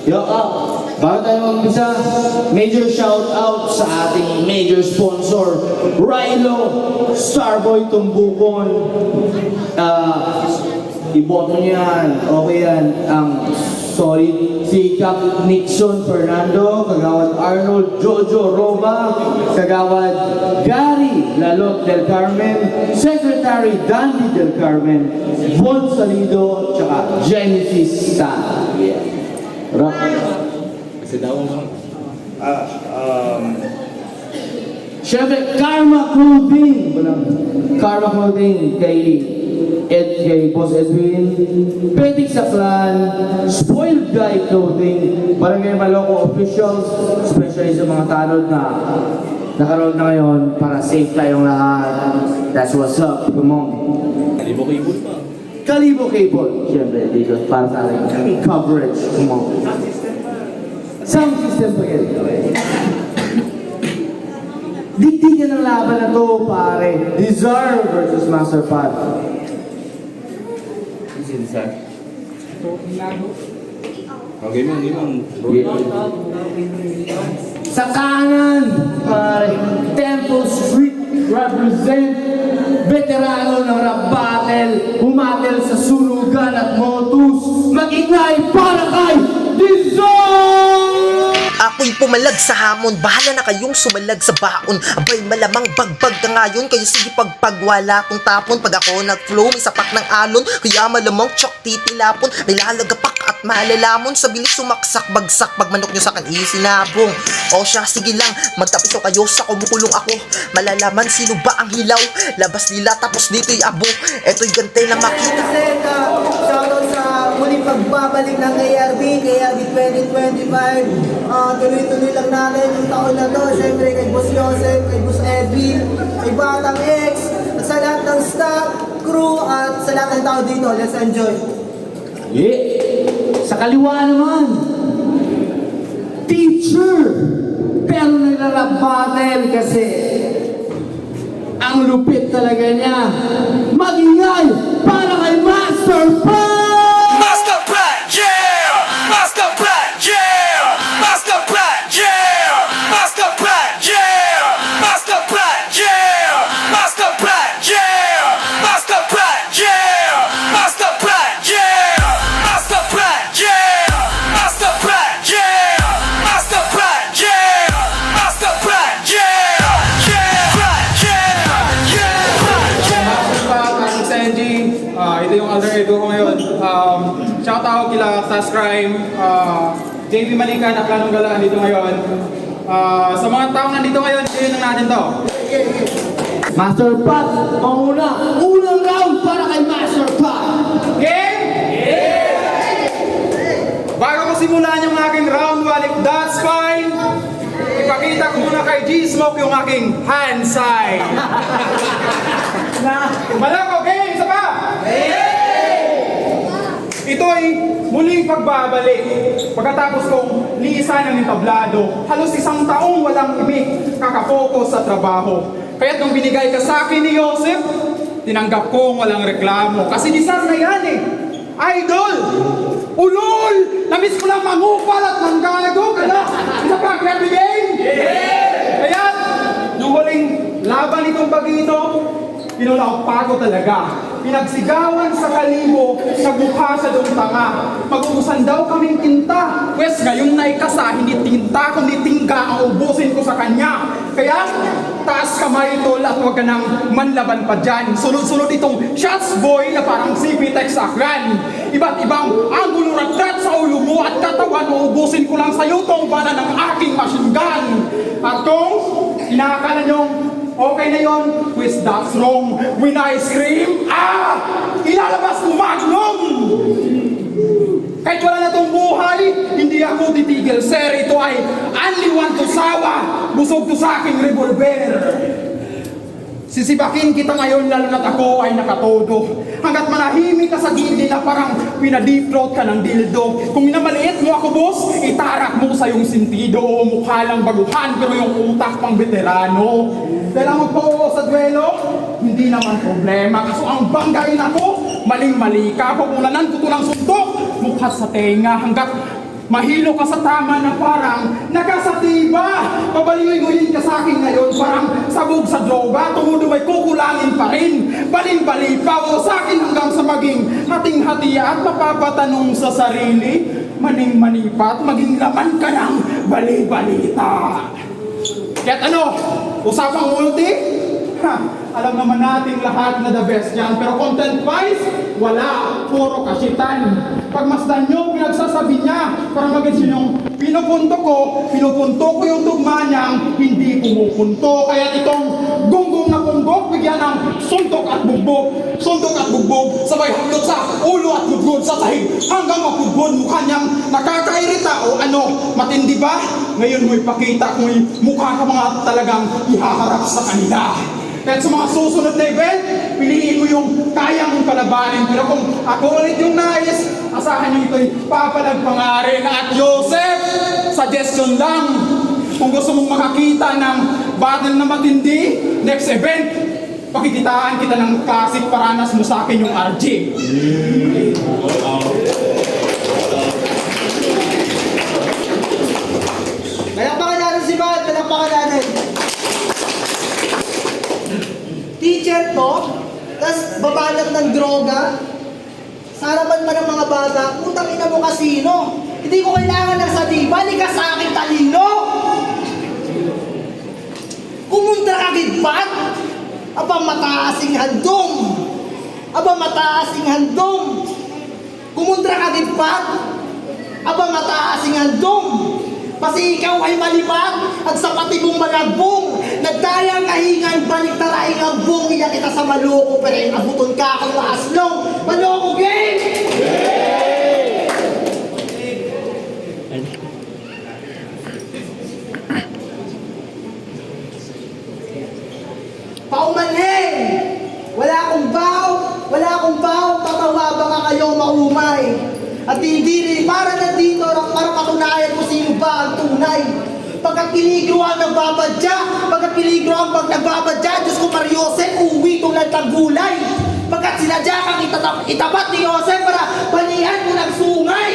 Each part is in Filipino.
Yo, bago tayo mag-umpisa, major shout out sa ating major sponsor, Rilo, Starboy Tumbukon. Iboto niyo yan, okay yan. Solid, si Cap Nixon Fernando, Kagawad Arnold Jojo Roma, Kagawad Gary Lalot del Carmen, Secretary Dandy del Carmen, Von Salido, tsaka Genesis Stan. Yeah. Kasi daw mo. Siyempre, Karma Clothing. Karma Clothing kay Boss Edwin. Petik Saklan, Spoiled Guy Clothing, Barangay Maloko Officials, especially sa mga tanod na nakaroon na ngayon para safe tayong lahat. That's what's up. Come on. Kalibo cable pa. Kalibo Cable. Siyempre, dito para sa ating coverage. Come on. Sound system pa yan. Dikdikan ng laban na to, pare. Desire versus Master Pat. Sino sa? Okay man, Sa kanan, pare. Temple Street represent veterano ng rap battle, humatel sa sunugan at motus, mag-ingay para kay Desire! Ako'y pumalag sa hamon, bahala na kayong sumalag sa baon. Abay malamang bagbag ka ngayon, kayo sige pagpagwala kong tapon. Pag ako nag-flow, may sapak ng alon, kaya malamang tsak titilapon. May lalagapak at malalamon, sa bilis sumaksak bagsak. Pag manok nyo sa kan isinabong. O siya, sige lang, magtapiso kayo sa kumukulong ako. Malalaman sino ba ang hilaw, labas nila tapos dito'y abo. Eto'y gante na makita. Shoutout sa muling pagbabalik ng ARB 2025. Tuloy-tuloy lang natin yung taon na to. Siyempre kay Boss Joseph, kay Boss Edwin, kay Batang X, at sa lahat ng staff, crew, at sa lahat ng tao dito. Let's enjoy! Yeah! Sa kaliwa naman, Teacher meron nagla-rap battle kasi ang lupit talaga niya. Magingay para kay Master Pat! Master Pat, yeah! Master Pat, yeah! Master Pat, yeah! Master Pat, yeah! Master Pat, yeah! Master Pat, yeah! Master Pat, yeah! Master Pat, yeah! Master Pat, yeah! Master Pat, yeah! Master Pat, yeah! Master Pat, yeah! Ako si Senji. Ito yung alter ego ko ngayon. Shoutout kila Task Crime, JV Malika na Planong Galaan dito ngayon. Sa mga taong nandito ngayon, yun lang natin to. Master Pat, mauna. Unang round para kay Master Pat. Game? Bago ko simulan yung aking round 1, if that's fine, ipakita ko muna kay G-Smoke yung aking hand sign. Malako, game! Isa pa! Ito ay muling pagbabalik. Pagkatapos kong liisan ng entablado, halos 1 taong walang imik, kakapokus sa trabaho. Kaya't nung binigay ka sa akin ni Joseph, tinanggap kong walang reklamo. Kasi deserve na yan eh. Idol! Ulol! Namiss ko lang mangupal at manggago! Kala! Isa pa, grabe game! Kaya, nung huling laban itong bagito, pinulaw ko talaga. Pinagsigawan sa kalibo, nagmukha sa doong tanga. Mag-uusan daw kaming tinta. Pwes ngayong naikasa, hindi tinta kundi tingga ang ubusin ko sa kanya. Kaya, taas kamay tol at huwag ka nang manlaban pa dyan. Sunod-sunod itong shots boy na parang CP-Tech sa akran. Iba't ibang angulo ragdat sa ulo mo at katawan mo, ubusin ko lang sa'yo tong bala ng aking machine gun. At kung inakala nyong okay na yon, which that's wrong. When I scream, ilalabas ko magnum! Kahit wala na tong buhay, hindi ako titigil, sir. Ito ay only one to sawa. Busog to sa aking revolver. Sisibakin kita ngayon, lalo na't ako ay nakatodo. Hanggat manahimik ka sa gilid na parang pinadip throat ka ng dildo. Kung minamaliit mo ako, boss, itarak mo sa iyong sintido. Mukha lang baguhan, pero yung utak pang veterano. Dahil ang magpao sa duelo, hindi naman problema. Kaso ang banggain ako, maling-mali ka. Pagulanan ko ito ng suntok, mukha sa tenga. Hanggat mahilo ka sa tama na parang nakasatiba. Pabaliw-nguyin ka sa akin ngayon, parang sabog sa droga. Tumudo may kukulangin pa rin. Baling-bali pa o sa akin hanggang sa maging hating-hatiya at mapapatanong sa sarili. Maning-mani pa at maging laman ka ng bali-balita. Kaya't ano, usapang multi? Alam naman natin lahat na the best yan. Pero content-wise, wala. Puro kasitan. Pagmasdan nyo, pinagsasabi niya. Para maging yung pinupunto ko yung tugma niyang hindi pumupunto. Kaya itong gunggong na punggok, bigyan ng suntok at bugbog. Suntok at bugbog, sabay hablot sa ulo at budgod sa sahig. Hanggang mapudbod, mukha niyang nakakairita o ano, matindi ba? Ngayon mo ipakita kung mukha ka mga talagang ihaharap sa kanila. Kaya sa mga susunod na event, piliin mo yung kayang mong kalabanin. Pero kung ako ulit yung nais, asahan nyo ito'y papalagpangarin. At Joseph, suggestion lang, kung gusto mong makakita ng battle na matindi, next event, pakikitaan kita ng classic paranas mo sa akin yung RJ. Palakpakan natin si Matt, palakpakan natin. Teacher to, tapos babalak ng droga, sa harapan pa ng mga bata, putang ina mo kasino. Hindi ko kailangan ng sabi, balik ka sa akin talino. Kumuntra ka gidbat, abang mataasing handong. Abang mataasing handong. Kumuntra ka gidbat, abang mataasing handong. Pasi ikaw ay malipat at sa pati mong malagbong. Nagdayang kahingan, balik taraing ang buong. Iyak kita sa maloko, pero yung abuton ka akong maaslong. Maloko game! Paumanhin! Wala akong baw, tatawa baka kayo maumay. At hindi rin para na dito para patunayan mo sino ba ang tunay. Pag Pagkat peligro ang nagbabadya, pagkat peligro ang pag nagbabadya, Diyos ko Mariosep, uwi tulad ng gulay. Pagkat sinadya kang itapat ni Joseph para balihan mo ng sungay.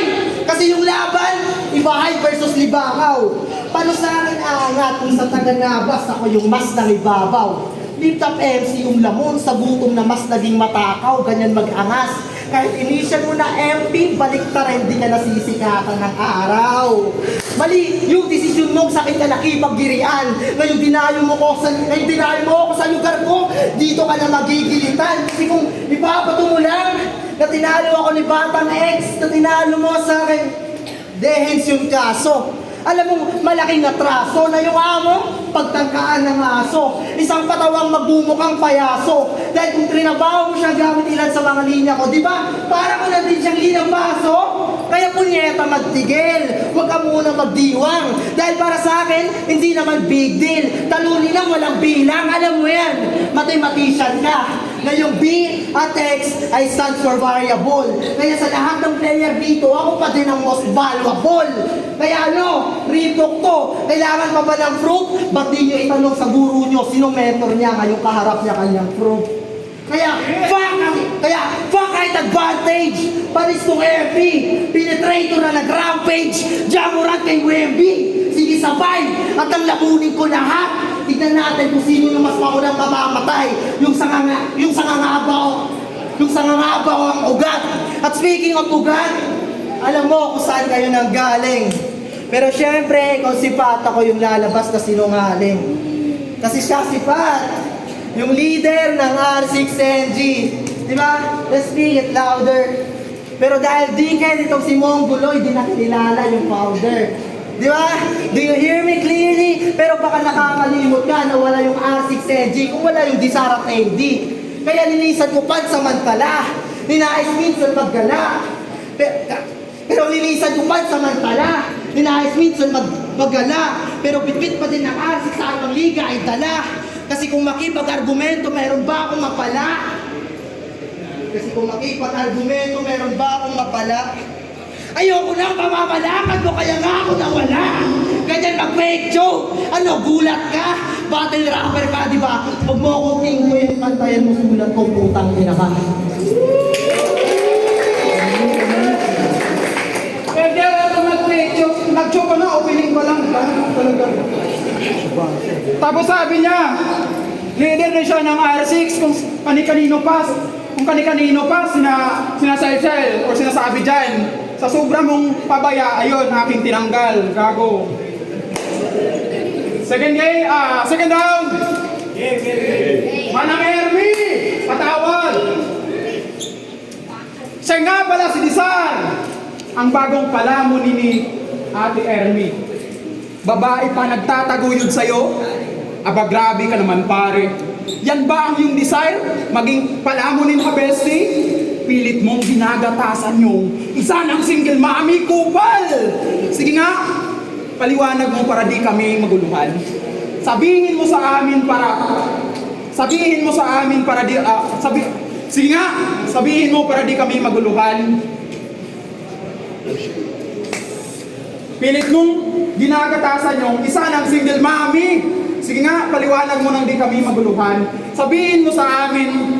Kasi yung laban, Ibahay versus Libakaw. Paano sa akin aangat kung sa taga-Nabas ako yung mas nangibabaw? Lift up MC yung lamon sa gutom na mas naging matakaw, ganyan mag-angas. Kahit initial mo na MP, balik ta rin, di ka nasisikatan ng araw. Mali yung desisyon mong sakit na nakipaggirian. Ngayon dinayo mo ako sa lugar ko, dito ka na magigilitan. Kasi kung ipapato mo lang na tinalo ako ni Batang X, na tinalo mo sa akin, dehens yung kaso. Alam mo, malaking atraso na yung amo, pagtangkaan ng aso. Isang patawang magbumukang payaso. Dahil kung trinabaho mo siya gamit ilan sa mga linya ko, di ba? Para ko na din siyang inabaso. Kaya punyeta magtigil. Huwag ka muna magdiwang. Dahil para sa akin, hindi naman big deal. Talunin lang, walang bilang. Alam mo yan, mathematician ka. Na yung B at X ay stands for variable. Kaya sa lahat ng player dito, ako pa din ang most valuable. Kaya ano, retalk to. Kailangan pa ba ng fruit? Ba't di nyo itanong sa guru nyo, sino mentor niya, ngayong kaharap niya kanyang fruit? Kaya fuck kahit advantage. Panis tong FB, penetrator na nag-rampage. Jamuran kay Wemby, sige sabay, at ang labunin ko lahat. Tignan natin kung sino yung mas maunang mamamatay. Yung sangangaba o ang ugat. At speaking of ugat, alam mo kung saan kayo nanggaling. Pero syempre, ikaw si Pat, ako yung lalabas na sinungaling. Kasi siya si Pat, yung leader ng R6NG. Diba? Let's speak it louder. Pero dahil dickhead itong si Mongoloy, di nakilala yung powder. Di ba? Do you hear me clearly? Pero baka nakakalimot ka na wala yung R6NG kung wala yung Disarat AD. Kaya linisan ko pansamantala. Ninais minsan maggala. Pero linisan ko pansamantala. Ninais minsan maggala. Pero bitbit pa din ng R6 sa aking liga ay dala. Kasi kung makipag-argumento, meron ba akong mapala? Ayoko nang pamamalakad mo, kaya nga ako nawala. Ganyan mag-fake joke. Ano, gulat ka? Battle rapper ka, di ba? Huwag mo akong tingin, pantayan mo sulat ko, putang ina ka. Pwede ako mag-fake joke. Nag-joke ka na, opening pa lang. Talaga. Tapos sabi niya, leader na siya ng R6 kung kani-kanino pa sinasayel o sinasabi dyan. Sa sobra mong pabaya, ayun, aking tinanggal. Gago. Second round. Manang Ermi, patawad. Siya nga pala si Disar, ang bagong palamon ni Ate Ermi. Babae pa nagtataguyod sa'yo? Aba, grabe ka naman pare. Yan ba ang iyong desire? Maging palamunin ka, bestie? Pilit mong ginagatasan yung isa ng single mami kupal. Sige nga, paliwanag mo para di kami maguluhan. Sabihin mo sa amin para di kami maguluhan. Pilit mong ginagatasan yung isa ng single mami. Sige nga, paliwanag mo nang di kami maguluhan. Sabihin mo sa amin,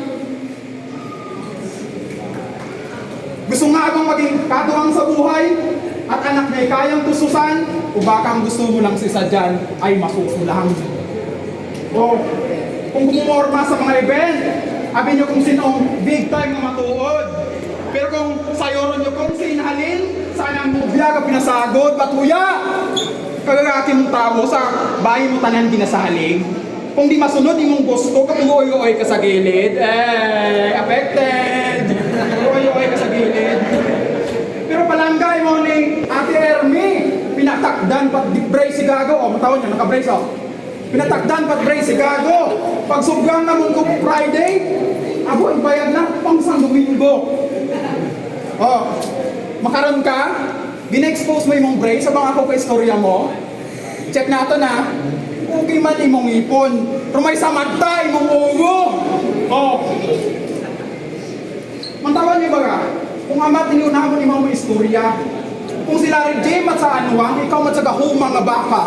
gusto nga bang maging katuwang sa buhay at anak niya'y kayang tususan o baka ang gusto mo lang si Sadyan ay masusulang? O kung gumorma sa mga event, sabi niyo kung sino ang big time na matuod. Pero kung sayo ron niyo kung sinhalin, saan ang mubya ka pinasagod, batuya! Kagagaki mong tao sa bahay mo tanan ginasaling. Kung di masunod imong gusto, katuloy-oy ka sa gilid. Affected! Katuloy-oy ka sa gilid. Pero palanggay mo ni Ate Ermi, pinatakdan pat brace si Gago. O, matawon niya, naka-brace o. Pinatakdan pat brace si Gago. Pag sugang naman ko Friday, abo, ibayad na pang sang Domingo. O, makaroon ka, gina-expose mo imong brace, sabang ako ka istorya mo. Check nato na. Okay man imong ipon. Pero may samagta imong ugo. Oh. Mantawan niyo ba ka? Kung amat ninyo na mo imong istorya. Kung sila rin Jim at sa anuang, ikaw mat sa gahumang nga baka.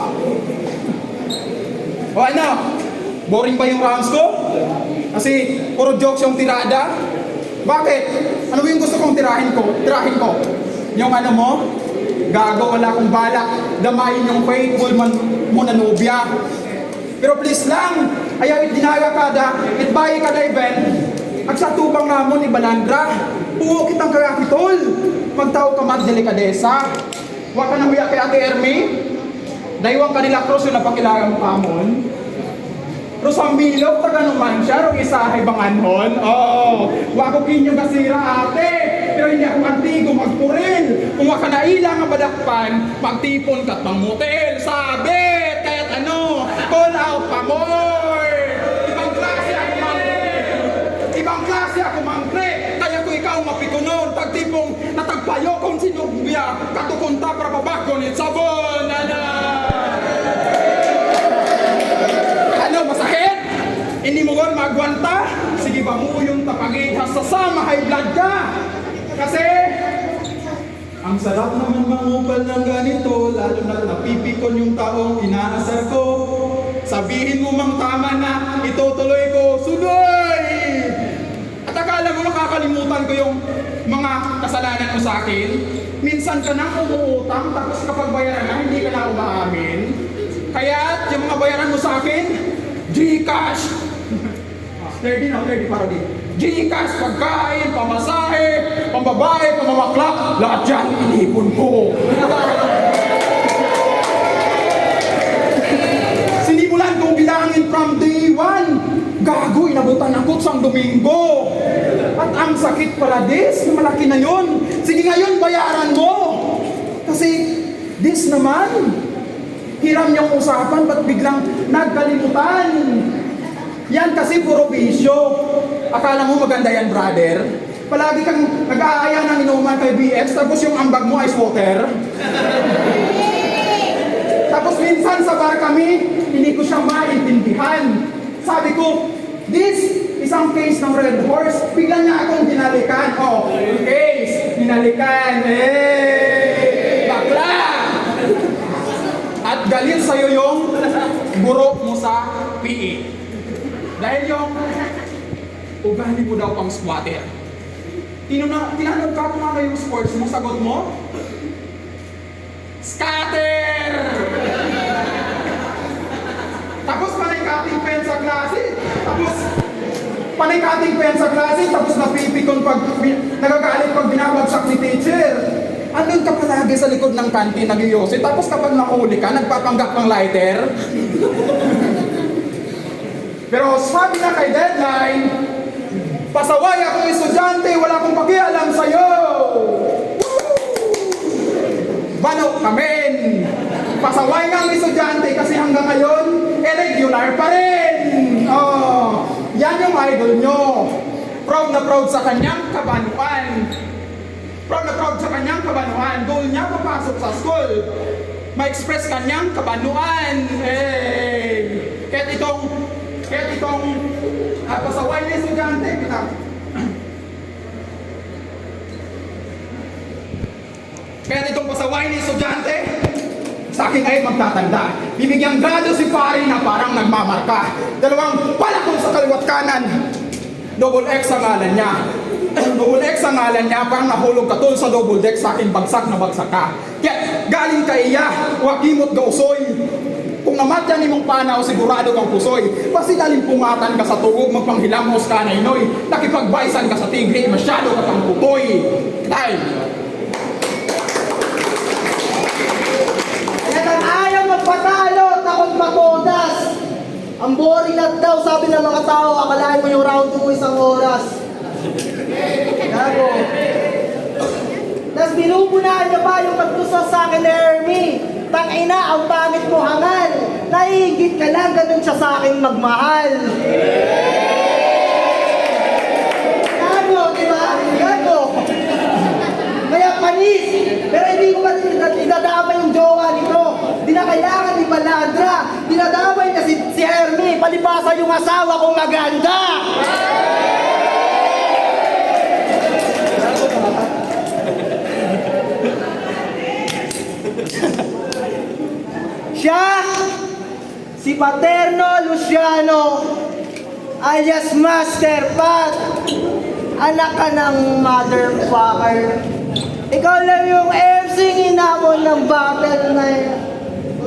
O ano? Boring ba yung rounds ko? Kasi puro jokes yung tirada? Bakit? Ano ba yung gusto kong tirahin ko? Yung ano mo? Gago, wala akong balak. Damayin yung faithful mo na nobya. Pero please lang, ayaw itdinaga kada, itbayi kada event. At sa tubang namon, ibalandra. Puwo kitang karakitol. Magtao ka magdelikadesa. Huwag ka nang huya kay Ate Ermi. Daywang kanila cross yung napakilala mo kamon. Rosambilog, taga naman siya, rong isahay banganhon. Oh, wako kinyo kasira ate, pero hindi ako antigo magpuril. Kung waka na ilang ang badakpan, magtipon ka't mangutil. Sabit, kaya't ano, call out pa more. Ibang klase ako mangkre, kaya ko ikaw mapikunon. Tagtipong natagpayo kung sinubya, katukunta para pabakon it sabon. Ano, masakit? Hindi mo gon magwanta? Sige ba mo yung tapagid hasasama high blood ka? Kasi ang sarap naman mangupal ng ganito, lalo na napipikon yung taong inaasar ko. Sabihin mo mang tama na, itutuloy ko, sunoy! At akala mo makakalimutan ko yung mga kasalanan mo sa akin? Minsan ka nang umuutang, tapos kapag bayaran na, hindi ka na umaamin. Kaya yung mga bayaran mo sa akin, Gcash! Ready para di. Gcash, pagkain, pamasahe, pambabae, pamamakla, lahat yan inipon ko. Sinimulan kong bilangin from day one. Gago, inabutan ako sang Domingo. At ang sakit pala this, na malaki na yun. Sige ngayon, bayaran mo. Kasi this naman, hiram yung usapan, ba't biglang nagkalimutan? Yan kasi puro bisyo. Akala mo maganda yan, brother? Palagi kang nag-aaya ng inuman kay BX, tapos yung ambag mo ice water. Tapos minsan sa bar kami, hindi ko siya maintindihan. Sabi ko, this isang case ng Red Horse, bigla niya akong hinalikan. Oh, case, hinalikan. Bakla! At galit sa'yo yung guro mo sa PE. Dahil yung ugali mo daw pang squatter. Tinanong ka kung ano yung sports mo, sagot mo? Scatter! Tapos panay cutting pen sa klase. Tapos napipikon pag nagagalit pag binabagsak ni teacher. Andun ka palagi sa likod ng kantin nag-iyosi, tapos kapag nahuli ka, nagpapanggap ng lighter. Pero sabi na kay Deadline, pasaway akong estudyante, wala akong pakialam sa'yo! Bano kamen! Pasaway nga ang estudyante kasi hanggang ngayon, regular pa rin! Oh, yan yung idol nyo. Proud na proud sa kanyang kabanuan. Goal niya papasok sa school. Ma-express kanyang kabanuan. Kahit itong pasaway na estudyante, sa akin ay magtatanda. Bibigyan grado si pare na parang nagmamarka. Dalawang palakong sa kaliwat kanan. Double X ang ngalan niya. Parang nahulog ka tol sa double deck sa akin bagsak na bagsak ka. Kaya galing ka iya, wakimot gausoy. Kung namatyan ni mong panaw, sigurado kang pusoy. Pasigaling pungatan ka sa tugog, magpanghilamos ka na inoy. Nakipagbaysan ka sa tigre, masyado ka pang putoy. Dahil Ayaw magpatalo, takot matodas. Ang boring na daw, sabi ng mga tao, akalain mo yung round 2 isang oras. Gago. Tapos binubunahan niya pa yung pagtusok sa akin ni Ermi. Tangina, ang pangit mo hangal. Nahihigit ka lang, ganun siya sa akin magmahal. Gago, diba? Gago. Kaya panis. Pero hindi ko ba idadamay yung jowa nito? Di na kailangan ni Balandra. Dinadamay niya si Ermi. Palibasa yung asawa kong maganda. Si Paterno Luciano, alias Master Pat. Anak ka ng motherfucker. Ikaw lang yung MC hinamon ng battle na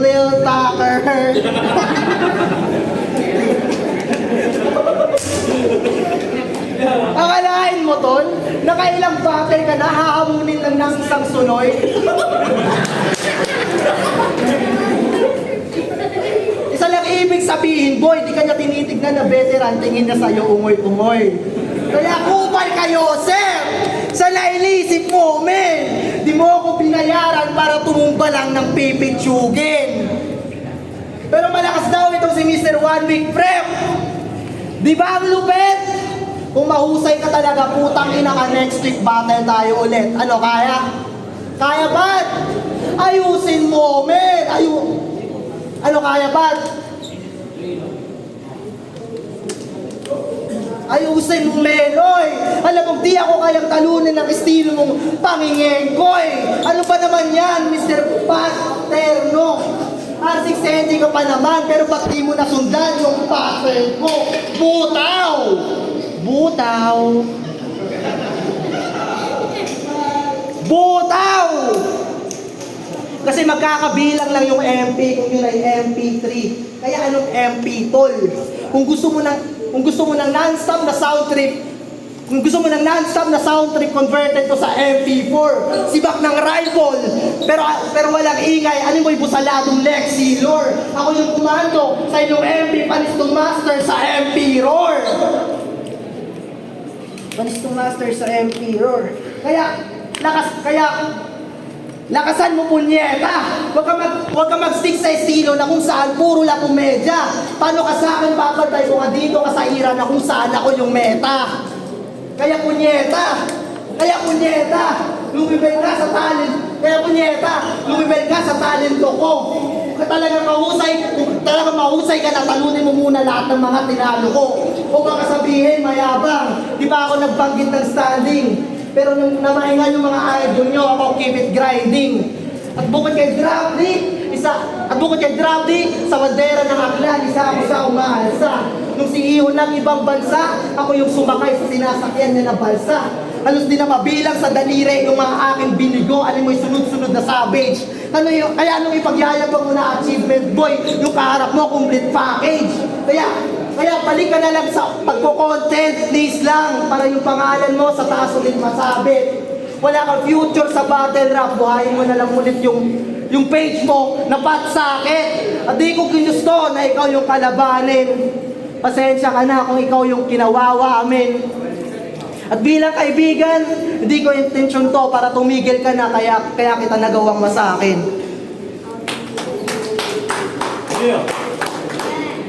Lil Tucker. Akalain mo, Tol? Nakailang battle ka na, hahamunin lang ng isang sunoy? Isa lang ibig sabihin, boy, di ka niya tinitignan na veteran, tingin niya sa'yo ungoy-ungoy. Kaya kupal kayo, sir! Sa nailisip mo, men! Di mo ako binayaran para tumumba lang ng pipitsugin. Pero malakas daw itong si Mr. One Week Prep. Di ba ang lupet? Kung mahusay ka talaga, putang ina ka, next week battle tayo ulit. Ano, kaya? Kaya ba? Ayusin mo, men! Ano kaya ba? Ayusin mo, Meloy! Alam mo, di ako kayang talunin ng estilo mong pangingengkoy! Ano ba naman yan, Mr. Paterno? R670 ka pa naman, pero ba't di mo nasundan yung pattern ko? Butaw! Butaw! Butaw! Kasi magkakabilang lang yung MP kung yun ay MP3. Kaya anong MP, tol? Kung gusto mo ng non-stop na sound trip, kung gusto mo ng non-stop na sound trip, converted to sa MP4. Sibak ng rifle. Pero walang ingay. Ano mo yung busaladong Lexi Lore? Ako yung kumando sa inyong MP Panistong Master sa MP Roar. Panistong Master sa MP Roar. Lakasan mo, punyeta! Huwag ka mag-stick sa estilo na kung saan puro lang komedya. Paano ka sa akin papatay kung dito ka sa ira na kung saan ako yung meta? Kaya punyeta, lumibel ka sa talento ko. Kung talagang mahusay ka na, talunin mo muna lahat ng mga tinalo ko. O baka sabihin, mayabang, di ba ako nagbanggit ng standing? Pero nung namahingan yung mga idol nyo, ako keep it grinding. At bukod kay Drop D, sa bandera ng aklan, isa ako sa umaalsa. Nung si Iho ng ibang bansa, ako yung sumakay sa sinasakyan niya na balsa. Halos di na mabilang sa daliri yung mga aking binigo. Alam mo yung sunod-sunod na savage. Kaya nung ipagyayabang mo na achievement, boy, yung kaharap mo, complete package. Kaya balik ka na lang sa pagko-content, please lang, para yung pangalan mo sa taas ulit masabit. Wala kang future sa battle rap, buhayin mo na lang ulit yung page mo na patsakit. At di ko ginusto na ikaw yung kalabanin. Pasensya ka na kung ikaw yung kinawawa amin. At bilang kaibigan, hindi ko intensyon to para tumigil ka na, kaya kita nagawang masakin.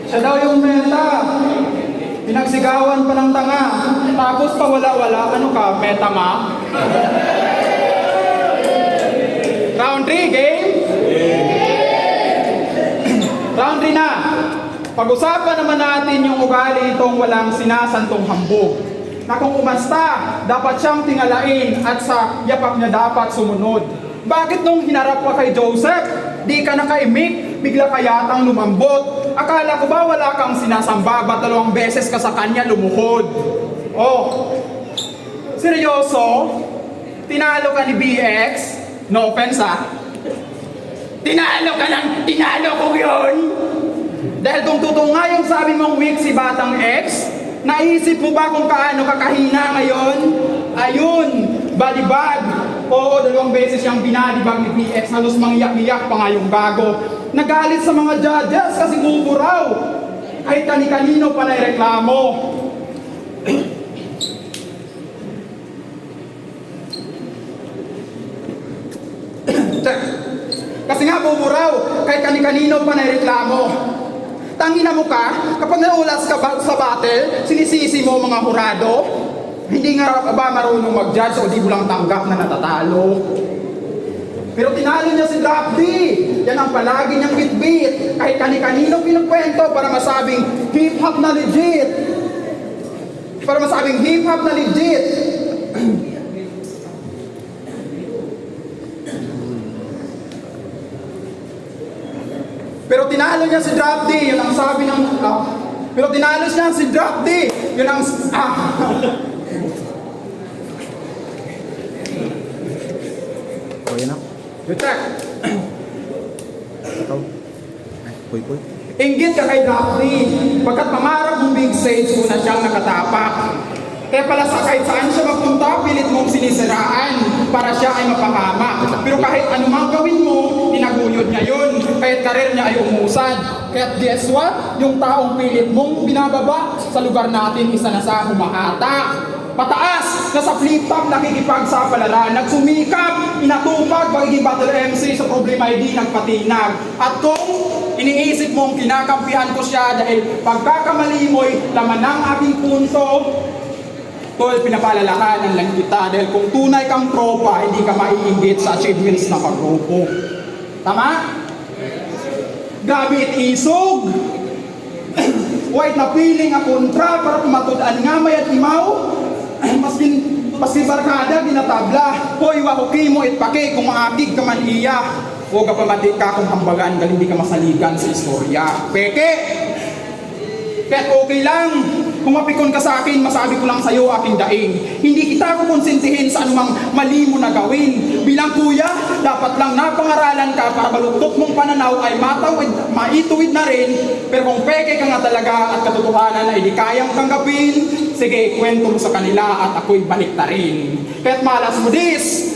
Siya daw yung meta. Pinagsigawan pa ng tanga. Tapos pa wala-wala. Ano ka? Meta nga? Round 3, game? Round 3 na. Pag-usapan naman natin yung ugali itong walang sinasantong hambog. Na kung umasta, dapat siyang tingalain at sa yapak niya dapat sumunod. Bakit nung hinarap ka kay Joseph, di ka nakaimik, bigla ka yatang lumambot? Akala ko ba wala kang sinasamba, ba't 2 beses ka sa kanya lumuhod? Oh, seryoso? Tinalo ka ni BX? No offense ah. Tinalo ko yun! Dahil kung totoo nga yung sabi mong weak si Batang X, naisip mo ba kung kaano kakahina ngayon? Ayun, balibag. Oo, 2 beses siyang binalibag ni BX, halos mangyak-iyak pa nga yung gago. Nagalit sa mga judges kasi gubo raw. Kahit kani-kanino pa na reklamo. Kasi nga bubo raw, kahit kani-kanino pa na reklamo. Tangina mo ka, kapag naulas ka sa battle, sinisisi mo mga hurado. Hindi nga ba marunong mag-judge o di mo lang tanggap na natatalo? Pero tinalo niya si Drop D. Yan ang palagi niyang bit-bit. Kahit kani-kanino pinagkwento para masabing hip-hop na legit. Pero tinalo niya si Drop D, yun ang sabi ng... pero tinalo siya si Drop D, yun ang... You check. Inggit ka kay Drop D, pagkat pamarag ng big sage, una siyang nakatapak. Kaya pala sa kahit saan siya magpunta, pilit mong sinisiraan para siya ay mapakama. Pero kahit anumang gawin mo, tinaguyod niya yun. Kahit karir niya ay umusad. Kaya guess what? Yung taong pilit mong binababa sa lugar natin, isa na sa humahata. Pataas, nasa flip-top, nakikipagsapalaran, nagsumikap, inatupag, pagiging battle MC sa problema ay di nagpatinag. At kung iniisip mong kinakampihan ko siya dahil pagkakamali mo'y laman ng aking punto, tol, pinapalalahanan lang kita dahil kung tunay kang tropa, hindi ka maiinggit sa achievements ng kagrupo. Tama? Grabe it isog! White na piling a kontra para pumatudaan nga may at imaw. Maski barkada, ginatabla. Hoy, wahuki mo itpake kung maakig ka man iya. Huwag ka pamati ka kung hambagan, galing di ka masaligan sa istorya. Peke! Kahit okay lang, kung mapikon ka sa akin, masabi ko lang sa'yo aking daing. Hindi kita kukonsintihin sa anumang mali mo na gawin. Bilang kuya, dapat lang napangaralan ka para baluktot mong pananaw ay maituwid na rin. Pero kung peke ka nga talaga at katotohanan ay di kayang tanggapin, sige, kwento mo sa kanila at ako'y balik na rin. Kahit malas mo dis,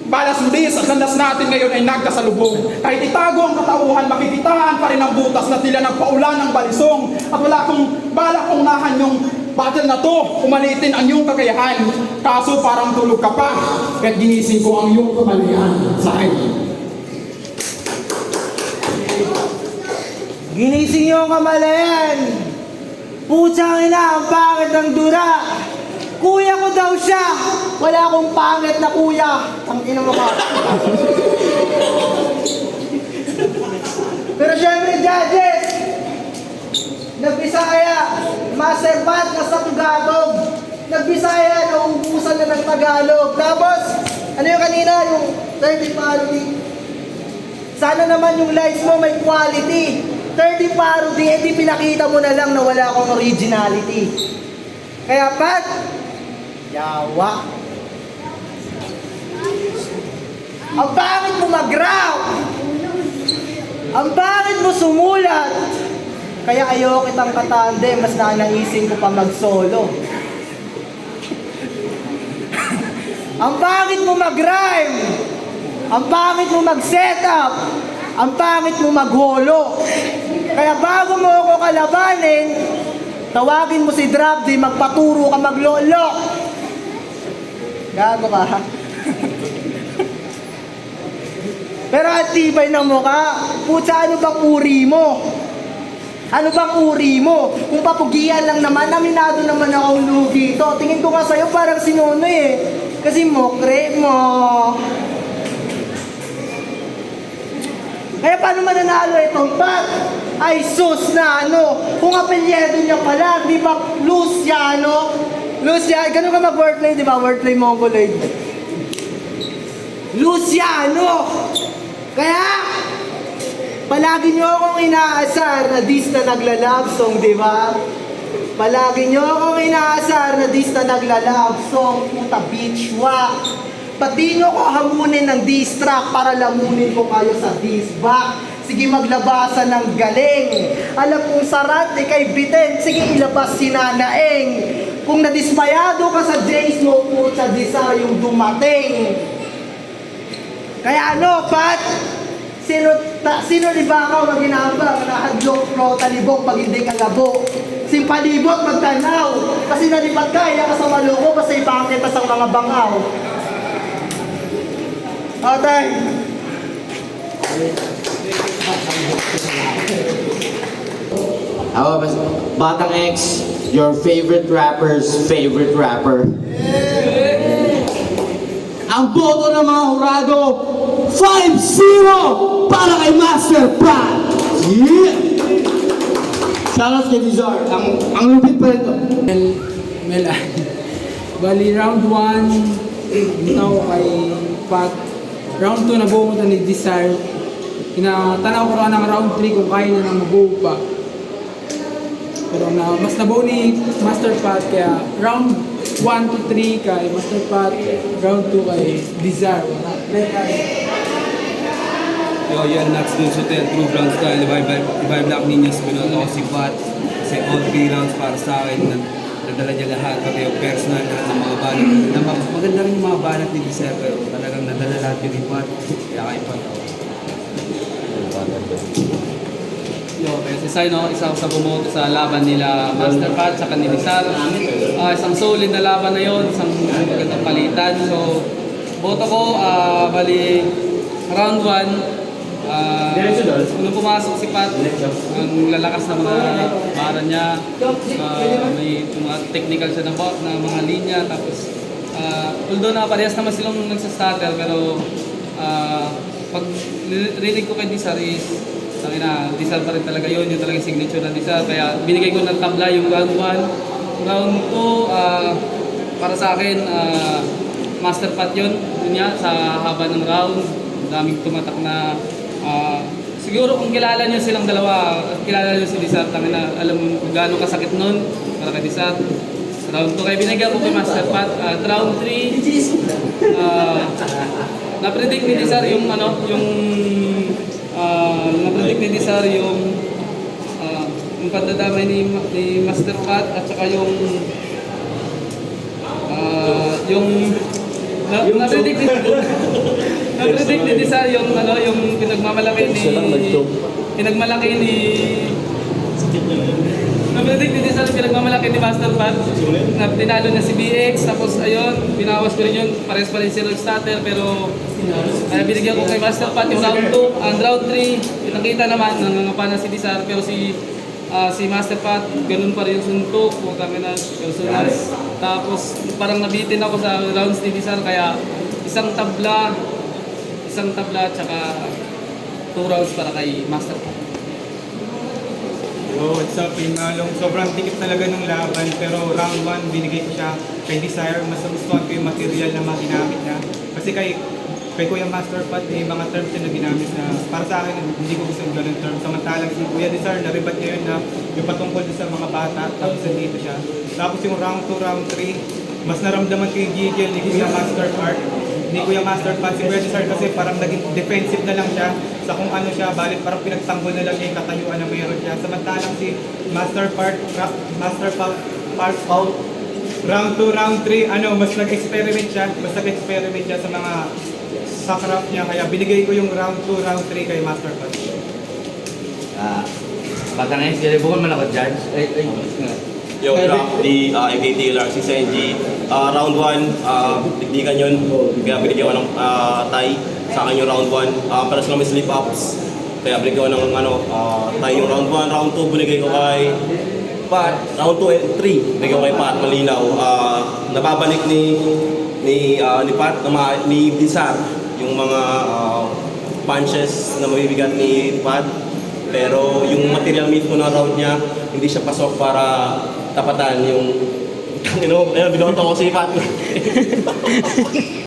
ang landas natin ngayon ay nagkasalubong. Kahit itago ang katauhan, makikitaan pa rin ang butas na tila ng paulan ng balisong. At wala kong balak unahan yung battle na to, umalitin ang iyong kakayahan. Kaso parang tulog ka pa, kahit ginising ko ang iyong kamalian. Sahay. Ginising niyo ang kamalayan. Putsang ina, ang pangit ng dura. Kuya ko daw siya. Wala akong pangit na kuya. Ang ina mo ka. Pero syempre, judges, Nagbisaya, Master Pat, nasa Tagalog. Nagbisaya, nauubusan na ng Tagalog. Tapos, ano yung kanina, yung 30 parody. Sana naman yung lights mo may quality. 30 parody, edi pinakita mo na lang na wala akong originality. Kaya Pat, yawa. Ang pangit mo mag-rap. Ang pangit mo sumulat. Kaya ayoko kitang katande, mas nanaisin ko pa mag-solo. Ang pangit mo mag-rhyme. Ang pangit mo mag-setup. Ang pangit mo mag-holo. Kaya bago mo ako kalabanin, tawagin mo si Drop D, magpaturo ka maglolo. Gago ka, ha? Pero ang tibay ng mukha. Putsa, ano bang uri mo? Ano bang uri mo? Kung papugian lang naman, naminado naman akong lugi ito. Tingin ko nga sa'yo parang sinono eh. Kasi mokre mo. Kaya paano mananalo itong Pat? Ay sus na ano. Kung apelyedo niya pala, di ba Luciano? Luciano, ganun ka mag-wordplay, di ba? Wordplay mongoloid. Luciano! Kaya, palagi nyo akong inaasar na dis na nagla-love song, di ba? Palagi nyo akong inaasar na dis na nagla-love song, puta bitch, wa. Pati nyo ko hamunin ng diss track para lamunin ko kayo sa diss back. Sige, maglabasan ng galing. Alam kong sarate kay Biten, sige ilabas si Nanaeng. Kung nadismayado ka sa Jace mo, puta disa yung dumating. Kaya ano, Pat? Sino di ba ako maginabang? Nakadlok pro talibok pag hindi ka labo. Simpalibot magtanaw. Kasi nalipat ka, iya ka sa maloko, basta ipangkit ka sa mga bangaw. Atay! Ako, Batang X, your favorite rapper's favorite rapper. Ang boto ng mga hurado, 5-0 para kay Master Pat! Yeah! Shoutout kay Dizar. Ang lupit pa ito. Bali, round 1, ito kay Pat. Round 2, nabuo mo ni Desire. tanaw ko rin ng round 3 kung kaya na nang mabuo pa. Pero mas nabuo ni Master Pat kaya round 1 to 3 kay Master Pat, round 2 kay Dizar. Yo, yan, Nats dun sa 10 True Ground Style, Iba Black Ninjas, pinunod ako si Pat. Kasi all 3 rounds para sa akin, nadala niya lahat, pati yung personal lahat ng mga banat. Maganda rin yung mga banat ni Dizar, pero talagang nadala lahat yun ni Pat. Kaya kay Pat ako. Yo, si Sino, isa ako sa bumoto sa laban nila Master Pat sa ni Dizar. Isang solid na laban na yon, isang magandang palitan. So, boto ko, bali, round 1. Nung pumasok si Pat, ang lalakas na mga para niya, may mga technical siya na mga linya, tapos although na parehas naman silang nagsastutter, pero pag rinig ko kay Dizar is Dizar pa rin talaga yun, yung talagang signature na Dizar, kaya binigay ko ng tabla yung round 1. Round 2, para sa akin, Master Pat yun niya sa haba ng round, daming tumatak na siguro kung kilala nyo silang dalawa, kilala nyo si Dizar, alam mo kung gaano kasakit nun para kay Dizar. Round 2 kaya binigyan ko kay Master Pat. Round 3, na-predict ni Dizar yung na-predict ni Dizar yung pandadamay ni Master Pat at saka yung na-predict ni Dizar yung pinagmamalaki ni Master Pat na tinalo na si BX, tapos ayun, binawas ko rin yun, pares pa rin si Roll Starter, pero binigyan ko kay Master Pat yung round 2. Ang round 3, nakita naman, nangangapa na si Dizar, pero si Master Pat, ganun pa rin yung suntok, kung kami na personal. Tapos parang nabitin ako sa rounds ni Dizar, kaya isang tabla at saka 2 rounds para kay Master Pat. Yo, what's up, Pinalong? Sobrang tikip talaga ng laban, pero round 1 binigay ko siya kay Desire. Mas nagustuhan ko yung material na mga ginamit niya. Kasi kay Kuya Master Pat, may mga terms na ginamit na para sa akin, hindi ko gusto yung ganun term. Samantalang si Kuya Desire, naribat niya yun na yung patungkol sa mga bata, tapos nandito siya. Tapos yung round 2, round 3, mas naramdaman ko yung gigil ni Kuya Master Pat. Ni Kuya Master Pat, si Kuya Desire kasi parang naging defensive na lang siya sa kung ano siya, balit parang pinagtanggol na lang niya yung katayuan na mayroon siya. Samantalang si Master Pat, round 2, round 3, mas nag-experiment siya sa mga craft niya, kaya binigay ko yung round 2, round 3 kay Master Pat. Baka na yung sila, bukod man ako judge. Yo, Rock, di MKT Lark, si Senji. Round 1, tiktikan yun. Kaya binigyan ko ng tie sa akin yung round 1. Para sa kami slip-ups. Kaya binigyan ko ng tie yung round 1. Round 2, binigay ko kay Pat. Round 2 and 3, binigyan ko kay Pat, malinaw. Nababalik ni Pat, ni Dizar, yung mga punches na mabibigat ni Pat. Pero yung material mismo ng round niya, hindi siya pasok para tapatan yung binoto ko si Pat.